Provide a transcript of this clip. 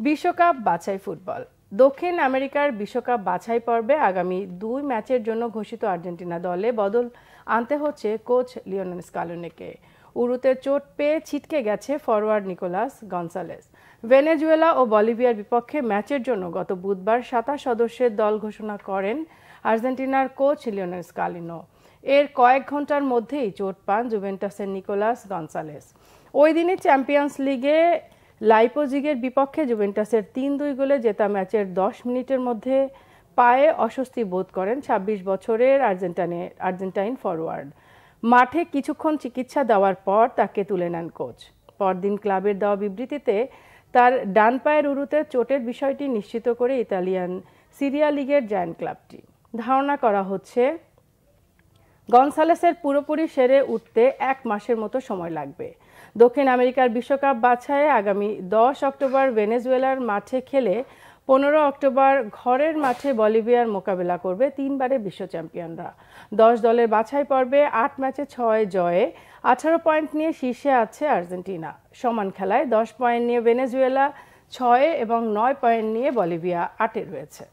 বিশ্বকাপ বাছাই ফুটবল। দক্ষিণ আমেরিকার বিশ্বকাপ বাছাই পর্বে আগামী 2 ম্যাচের জন্য ঘোষিত আর্জেন্টিনা দলে বদল আনতে হচ্ছে কোচ লিওনেল স্কালোনিকে। উরুতে চোট পেয়ে ছিটকে গেছে ফরোয়ার্ড নিকোলাস গনসালেস। ভেনেজুয়েলা ও বলিভিয়ার বিপক্ষে ম্যাচের জন্য গত বুধবার 27 সদস্যের দল ঘোষণা করেন আর্জেন্টিনার কোচ লিওনেল স্কালিনো। এর কয়েক ঘন্টার মধ্যেই চোট পান জুভেন্টাসের নিকোলাস গনসালেস। ওই দিনই চ্যাম্পিয়ন্স লিগে লাইপজিগের বিপক্ষে জুভেন্টাসের 3-2 গোলে জেতা ম্যাচের 10 মিনিটের মধ্যে পায়ে অস্বস্তি বোধ করেন 26 বছরের আর্জেন্টাইন ফরোয়ার্ড। মাঠে কিছুক্ষণ চিকিৎসা দেওয়ার পর তাকে তুলে নেন কোচ। পরদিন ক্লাবের দেওয়া বিবৃতিতে তার ডান পায়ের উরুতে চোটের বিষয়টি নিশ্চিত করে ইতালিয়ান সিরিয়া লিগের জায়ান্ট ক্লাবটি। ধারণা করা হচ্ছে গনসালেসের পুরোপুরি সেরে উঠতে 1 মাসের মতো সময় লাগবে। দক্ষিণ আমেরিকার বিশ্বকাপ বাছাইয়ে আগামী 10 অক্টোবর ভেনেজুয়েলার মাঠে খেলে 15 অক্টোবর ঘরের মাঠে বলিভিয়ার মোকাবেলা করবে 3 বারের বিশ্ব চ্যাম্পিয়নরা। 10 দলের বাছাই পর্বে 8 ম্যাচে 6 জয়ে 18 পয়েন্ট নিয়ে শীর্ষে আছে আর্জেন্টিনা। সমান খেলায় 10 পয়েন্ট নিয়ে ভেনেজুয়েলা 6 এবং 9 পয়েন্ট নিয়ে বলিভিয়া 8-এ রয়েছে।